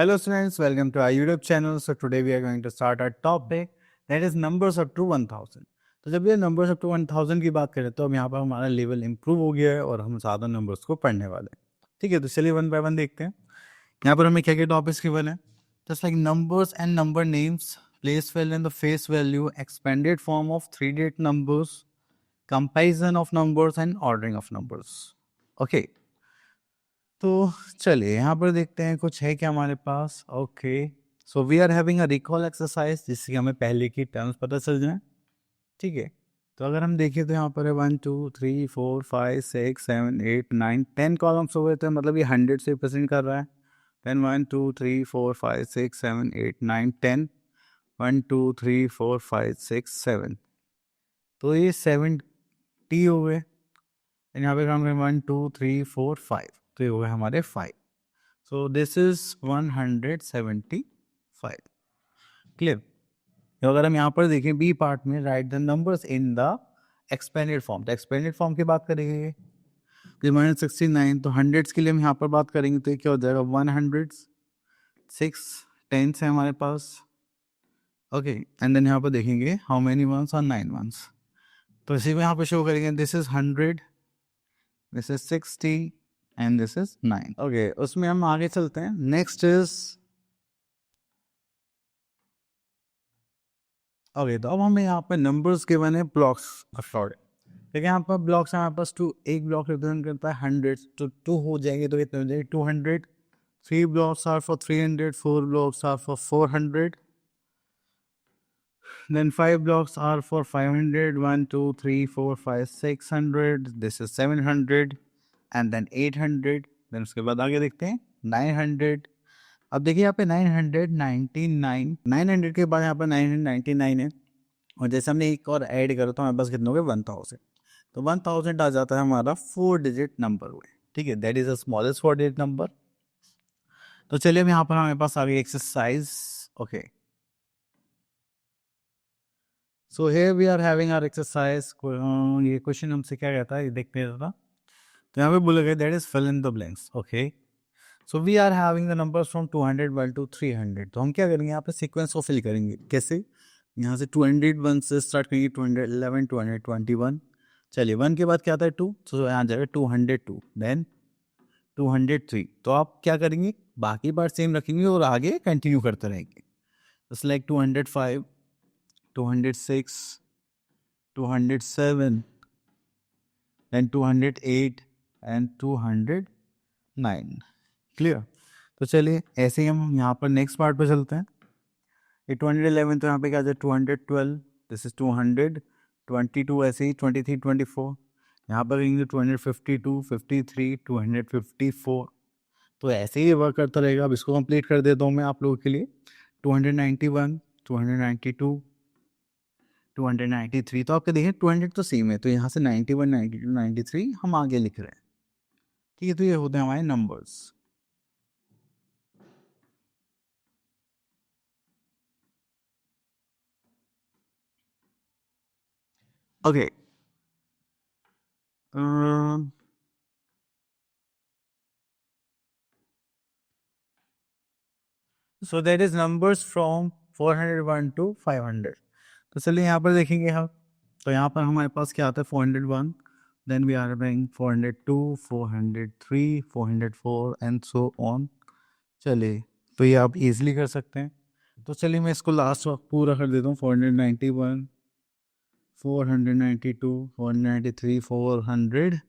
Hello students, welcome to our YouTube channel. So today we are going to start our topic that is numbers up to 1000. तो जब ये numbers up to 1000 की बात करें तो अब यहाँ पर हमारा लेवल इम्प्रूव हो गया है और हम ज़्यादा नंबर्स को पढ़ने वाले हैं. ठीक है, तो चलिए वन बाय वन देखते हैं. यहाँ पर हमें क्या क्या टॉपिक्स गिवन है. Just like numbers and number names, place value and the face value, expanded form of 3-digit numbers, comparison of numbers and ordering of numbers. Okay, तो चलिए यहाँ पर देखते हैं कुछ है क्या हमारे पास. Okay, so we are having a recall exercise जिससे हमें पहले की टर्म्स पता चल जाए. ठीक है, तो अगर हम देखें तो यहाँ पर है 1 2 3 4 5 6 7 8 9 10 कॉलम्स हो गए थे. मतलब ये 100 से रिप्रेजेंट कर रहा है. देन 1 2 3 4 5 6 7 8 9 10 1 2 3 4 5 6 7, तो ये 70 हो गए. यहाँ पे हम 1 2 3 4 5, तो ये हो गए हमारे 5. So this is 175. क्लियर. तो अगर हम यहाँ पर देखें बी पार्ट में, right the numbers in the expanded form. तो एक्सपेंडेड फॉर्म की बात करेंगे तो 169, तो हंड्रेड्स के लिए हम यहाँ पर बात करेंगे तो ये क्या हो जाएगा 100. 6 टेंस है हमारे पास. ओके, एंड देन यहाँ पर देखेंगे हाउ मेनी वंस और 9 वंस. तो इसी में यहाँ पर शो करेंगे this is 100, this is 60 and this is 9. Okay, उसमें हम आगे चलते हैं. नेक्स्ट इज ओके, तो अब हमें यहाँ पे नंबर्स के बने ब्लॉक्स अफॉर्ड. ठीक है, यहाँ पर ब्लॉक्स है हमारे पास 2. एक ब्लॉक रिप्रेजेंट करता है 100, तो 2 हो जाएंगे तो कितने हो जाएंगे 200. 3 blocks are for 300, 4 blocks are for 400, then 5 blocks are for 500. 1 2 3 4 5 600, this is 700, and then 800. then उसके बाद आगे देखते हैं 900. अब देखिए यहाँ पे 999, 900 के बाद यहाँ पर 999 है, और जैसे हमने एक और ऐड करो तो हमारे पास कितने हो गए 1000. तो 1000 आ जाता है हमारा 4-digit नंबर हुए. ठीक है, that is the smallest 4-digit number. तो चलिए अब यहाँ पर हमारे पास आ गई exercise. Okay, so here we are having our exercise. ये क्वेश्चन हमसे क्या कहता है ये देखते हैं था. तो यहाँ पे बोला गया that is fill in the blanks. Okay, so we are having the numbers from 201 to 300. तो हम क्या करेंगे यहाँ पे सीक्वेंस को फिल करेंगे. कैसे? यहाँ से 201 से स्टार्ट करेंगे, 211 221. चलिए 1 के बाद क्या आता है 2, तो यहाँ जाएगा 202, देन 203. तो आप क्या करेंगे, बाकी बार सेम रखेंगे और आगे कंटिन्यू करते रहेंगे. Just like 205, 206, 207, then 208 and 209. Clear. तो चलिए ऐसे ही हम यहाँ पर नेक्स्ट पार्ट पे चलते हैं. ये 211, तो यहाँ पे क्या जाए 212, दिस इज 222, ऐसे ही 23 24. यहाँ पर रहेंगे 252, 53, 254. तो ऐसे ही वर्क करता रहेगा. अब इसको कंप्लीट कर देता हूँ मैं आप लोगों के लिए. 291, 292, 293. तो आपके देखिए 200 तो सेम है, तो यहाँ से 91, 92, 93 हम आगे लिख रहे हैं. ठीक है, तो ये होते हैं हमारे numbers. Okay, so that is numbers from 401 to 500. तो चलिए यहाँ पर देखेंगे हम. तो यहाँ पर हमारे पास क्या आता है 401, then we are having 402, 403, 404 and so on. चलिए, तो ये आप इजीली कर सकते हैं. तो चलिए मैं इसको लास्ट वक्त पूरा कर देता हूँ. 491, 492, 493, 400,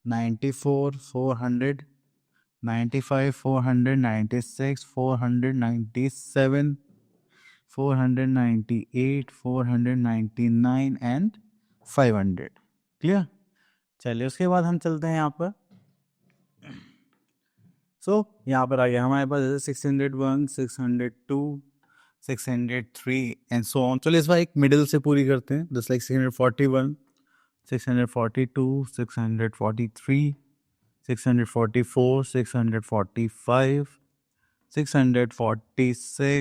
94, 400, 95, 496, 497, 498, 499 एंड 500. क्लियर. चलिए उसके बाद हम चलते हैं यहाँ पर. सो यहाँ पर आ गया हमारे पास 601, 602, 603 एंड सो ऑन. चलिए इस बार एक मिडिल से पूरी करते हैं. Just like 641, 642, 643, 644, 645, 646,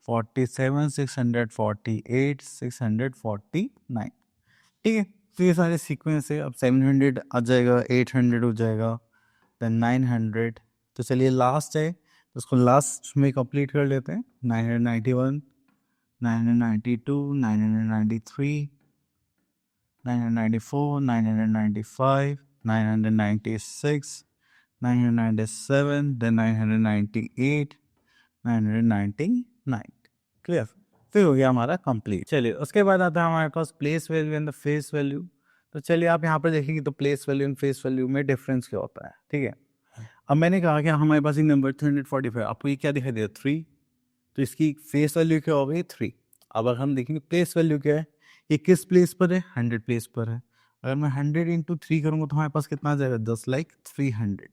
647, 648, 649. ठीक है, तो ये सारे सीक्वेंस है. अब 700 आ जाएगा, 800 हो जाएगा, देन 900। तो चलिए लास्ट है तो उसको लास्ट में कंप्लीट कर लेते हैं। 991, 992, 993, 994, 995, 996, 997, then 998, 999। क्लियर? फिर हो गया हमारा कंप्लीट। चलिए उसके बाद आता है हमारे पास place value and the face value. तो चलिए आप यहाँ पर देखेंगे तो place value and face value में डिफरेंस क्या होता है, ठीक है। अब मैंने कहा कि हमारे पास एक नंबर 345, आपको ये क्या दिखाई दे रहा है 3, तो इसकी फेस वैल्यू क्या हो गई 3। अब अगर हम देखेंगे प्लेस वैल्यू क्या है, ये किस प्लेस पर है, 100 प्लेस पर है। अगर मैं 100 इंटू 3 करूँगा तो हमारे पास कितना आ जाएगा, 10 लाइक 300,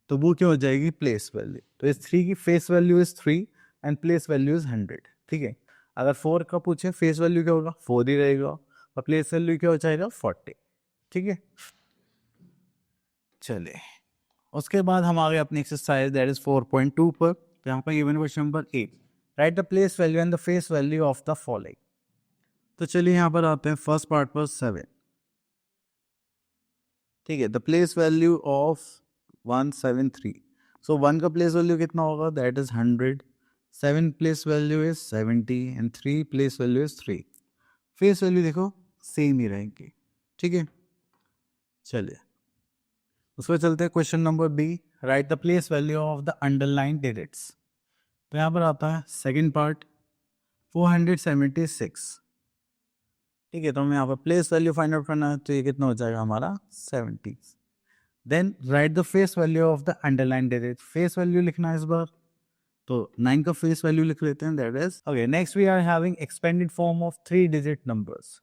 तो वो क्या हो जाएगी प्लेस वैल्यू। तो इस 3 की face value is 3 and place value is 100, ठीक है। अगर 4 का पूछे फेस वैल्यू क्या होगा, 4 ही रहेगा और प्लेस वैल्यू क्या हो जाएगा 40, ठीक है। चलिए उसके बाद हम आ गए अपनी एक्सरसाइज दैट इज 4.2 पर। तो यहाँ पर given question number 8, right the place value and the face value of the following. तो चलिए यहाँ पर आते हैं फर्स्ट पार्ट पर 7, ठीक है। The place value of 173, so 1 का प्लेस वैल्यू कितना होगा, that is 100, 7 place value is 70 and 3 place value is 3। Face value देखो सेम ही रहेंगी, ठीक है। चलिए उसको चलते हैं question number B, right the place value of the underline digits. तो यहाँ पर आता है सेकंड पार्ट 476, ठीक है। तो हमें यहाँ पर प्लेस वैल्यू फाइंड आउट करना है, तो ये कितना हो जाएगा हमारा 70। Then write the face value of the underline digit, face value लिखना है इस बार, तो 9 का फेस वैल्यू लिख लेते हैं, that is okay. Next we are having expanded form of 3 digit numbers.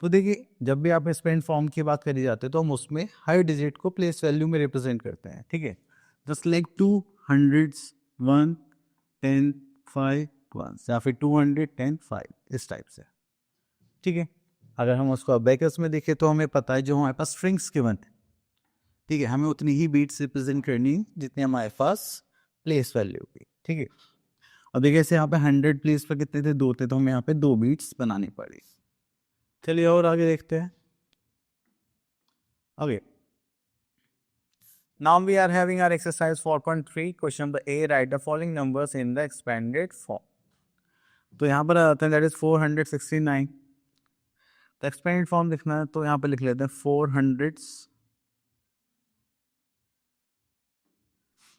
तो देखिए जब भी आप एक्सपेंड फॉर्म की बात करी जाती है तो हम उसमें हर डिजिट को प्लेस वैल्यू में रिप्रेजेंट करते हैं, ठीक है। जस्ट लाइक 2 हंड्रेड्स 1 10 5 1 या फिर 210 5 इस टाइप से, ठीक है। अगर हम उसको अबेकस में देखें तो हमें पता है जो हमारे पास स्ट्रिंग्स गिवन है, ठीक है, हमें उतनी ही बीट्स रिप्रेजेंट करनी है जितनी हमारे पास प्लेस वैल्यू की, ठीक है। अब देखिए ऐसे यहाँ पे 100 प्लेस पर कितने थे, 2 थे, तो हमें यहाँ पे 2 बीट्स बनानी पड़ी। चलिए और आगे देखते हैं। Okay. Now we are having our exercise 4.3, question number A, write the following numbers in the expanded form. तो यहाँ पर आता है that is 469, तो expanded form लिखना है तो यहाँ पे लिख लेते हैं 400s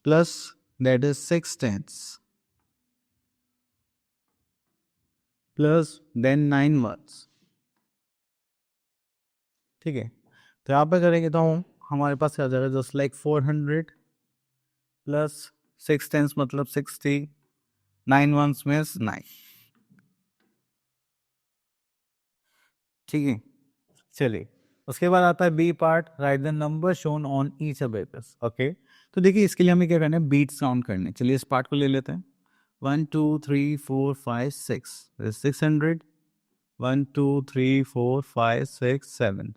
plus that is 6 tens plus then 9 ones, ठीक है। तो यहाँ पे करेंगे तो हमारे पास क्या जाएगा, जस्ट लाइक 400 प्लस 6 टेंस मतलब 60, 9 वंस मीन्स 9, ठीक है। चलिए उसके बाद आता है B part, right the number shown on each abacus. Okay, तो देखिए इसके लिए हमें क्या करना है, बीट्स काउंट करने। चलिए इस पार्ट को ले लेते हैं, 1 2 3 4 5 6, 600, 1 2 3 4 5 6 7,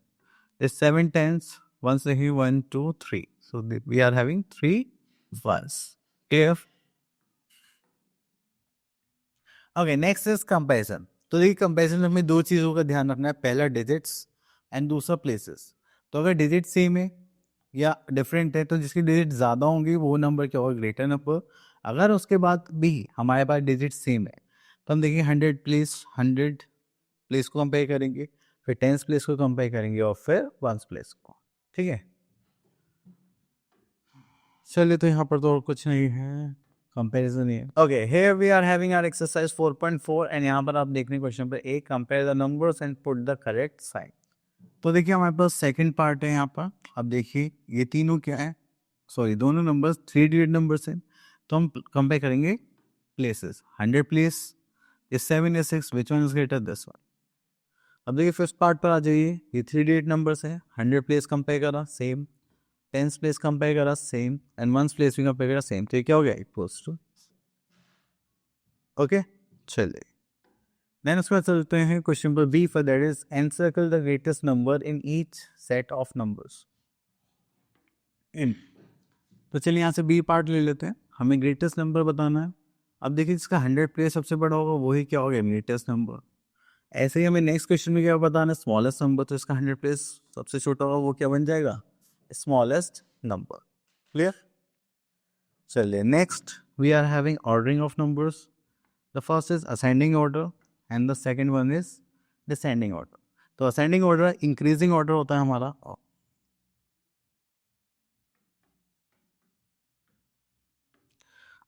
there's 7 tens, once again 1 2 3, so we are having 3 ones. Clear? Okay, next is comparison. तो देखिए कंपैरिजन में हमें 2 चीज़ों का ध्यान रखना है, पहला डिजिट्स एंड दूसरा प्लेसेस। तो अगर डिजिट सेम है या डिफरेंट है तो जिसकी डिजिट ज़्यादा होंगी वो नंबर क्या होगा, ग्रेटर नंबर। अगर उसके बाद भी हमारे पास डिजिट सेम है तो हम देखिए 100 प्लेस को कंपेयर करेंगे, फिर 10 प्लेस को कंपेयर करेंगे और फिर 1 प्लेस को, ठीक है। चलिए तो यहाँ पर तो और कुछ नहीं है, कंपैरिजन ही है। Okay, here we are having our exercise 4.4 and यहाँ पर आप देख रहे हैं क्वेश्चन पर A, compare the numbers and put the correct sign. तो देखिए हमारे पास सेकंड पार्ट है यहाँ पर। अब देखिए ये तीनों क्या है, सॉरी दोनों नंबर्स 3 डिजिट नंबर्स हैं, तो हम कंपेयर करेंगे प्लेसेस। 100 प्लेस इज 7 या 6, which one is greater, this one. अब देखिए फर्स्ट पार्ट पर आ जाइए, ये 3 डिजिट नंबर्स है, 100 प्लेस कंपेयर करा सेम, 10 प्लेस कंपेयर करा सेम एंड 1 प्लेस भी कंपेयर करा सेम, तो ये क्या हो गया, इक्वल्स टू। ओके चलिए देन उसके बाद चलते हैं question number B, for that is encircle the greatest number in each set of numbers in. तो चलिए यहाँ से बी पार्ट ले लेते हैं, हमें ग्रेटेस्ट नंबर बताना है। अब देखिए जिसका 100 प्लेस सबसे बड़ा होगा वही क्या होगा, ग्रेटेस्ट नंबर। ऐसे ही हमें नेक्स्ट क्वेश्चन में क्या बताना है, स्मॉलेस्ट नंबर, तो इसका 100 प्लेस सबसे छोटा होगा वो क्या बन जाएगा, स्मॉलेस्ट नंबर। क्लियर? चलिए next we are having ordering of numbers. The first is ascending order and the second one is descending order. तो असेंडिंग ऑर्डर इंक्रीजिंग ऑर्डर होता है हमारा.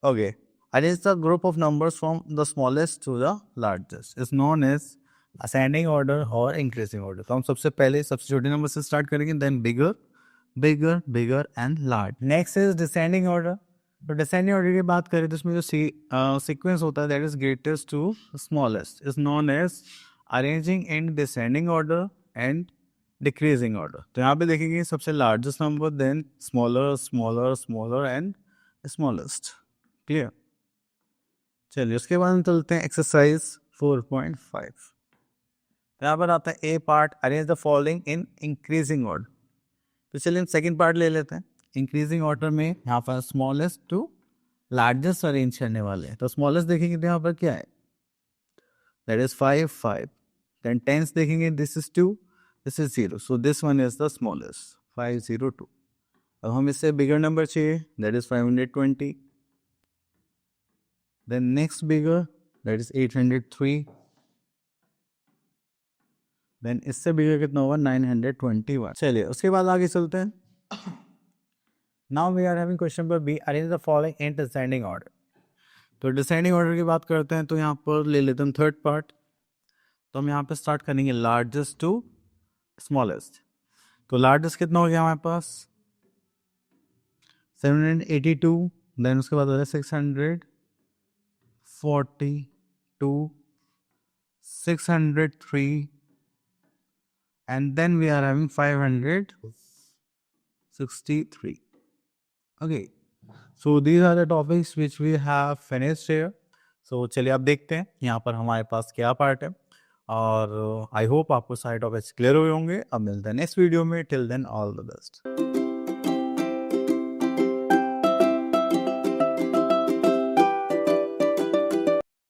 Okay. Arrange the group of numbers from the smallest to the largest is known as ascending order or increasing order. तो हम सबसे पहले सबसे छोटे नंबर से स्टार्ट करेंगे, then bigger, bigger, bigger and large. Next is descending order. तो descending order की बात करें तो इसमें जो sequence होता है that is greatest to smallest is known as arranging in descending order and decreasing order. तो यहाँ पे देखेंगे सबसे largest number, then smaller, smaller, smaller and smallest. Clear? चलिए उसके बाद हम चलते हैं एक्सरसाइज 4.5. यहाँ पर आता है A part, arrange the following in increasing order. तो चलिए हम सेकंड पार्ट ले लेते हैं. इंक्रीजिंग ऑर्डर में यहाँ पर स्मॉलेस्ट टू लार्जेस्ट अरेंज करने वाले हैं. तो स्मॉलेस्ट देखेंगे तो यहाँ पर क्या है, दैट इज 5 5. देन टेंस देखेंगे, this is 2, this is 0, so this one is the smallest 502. अब हम इससे बिगर नंबर चाहिए, that is 520. Then next bigger, that is 803. Then इससे bigger कितना होगा 921. चलिए उसके बाद आगे चलते हैं. Now we are having question number B. Arrange the following in descending order. तो descending order की बात करते हैं तो यहाँ पर ले लेते हैं थर्ड पार्ट. तो हम यहाँ पे स्टार्ट करेंगे लार्जेस्ट टू स्मॉलेस्ट. तो लार्जेस्ट कितना हो गया हमारे पास 782. देन उसके बाद होता है 642, 603, and then we are having 563. Okay, so these are the topics which we have finished here. So चलिए अब देखते हैं यहाँ पर हमारे पास क्या पार्ट है, और आई होप आपको सारे टॉपिक्स क्लियर हुए होंगे. अब मिलते हैं नेक्स्ट वीडियो में. Till then all the best.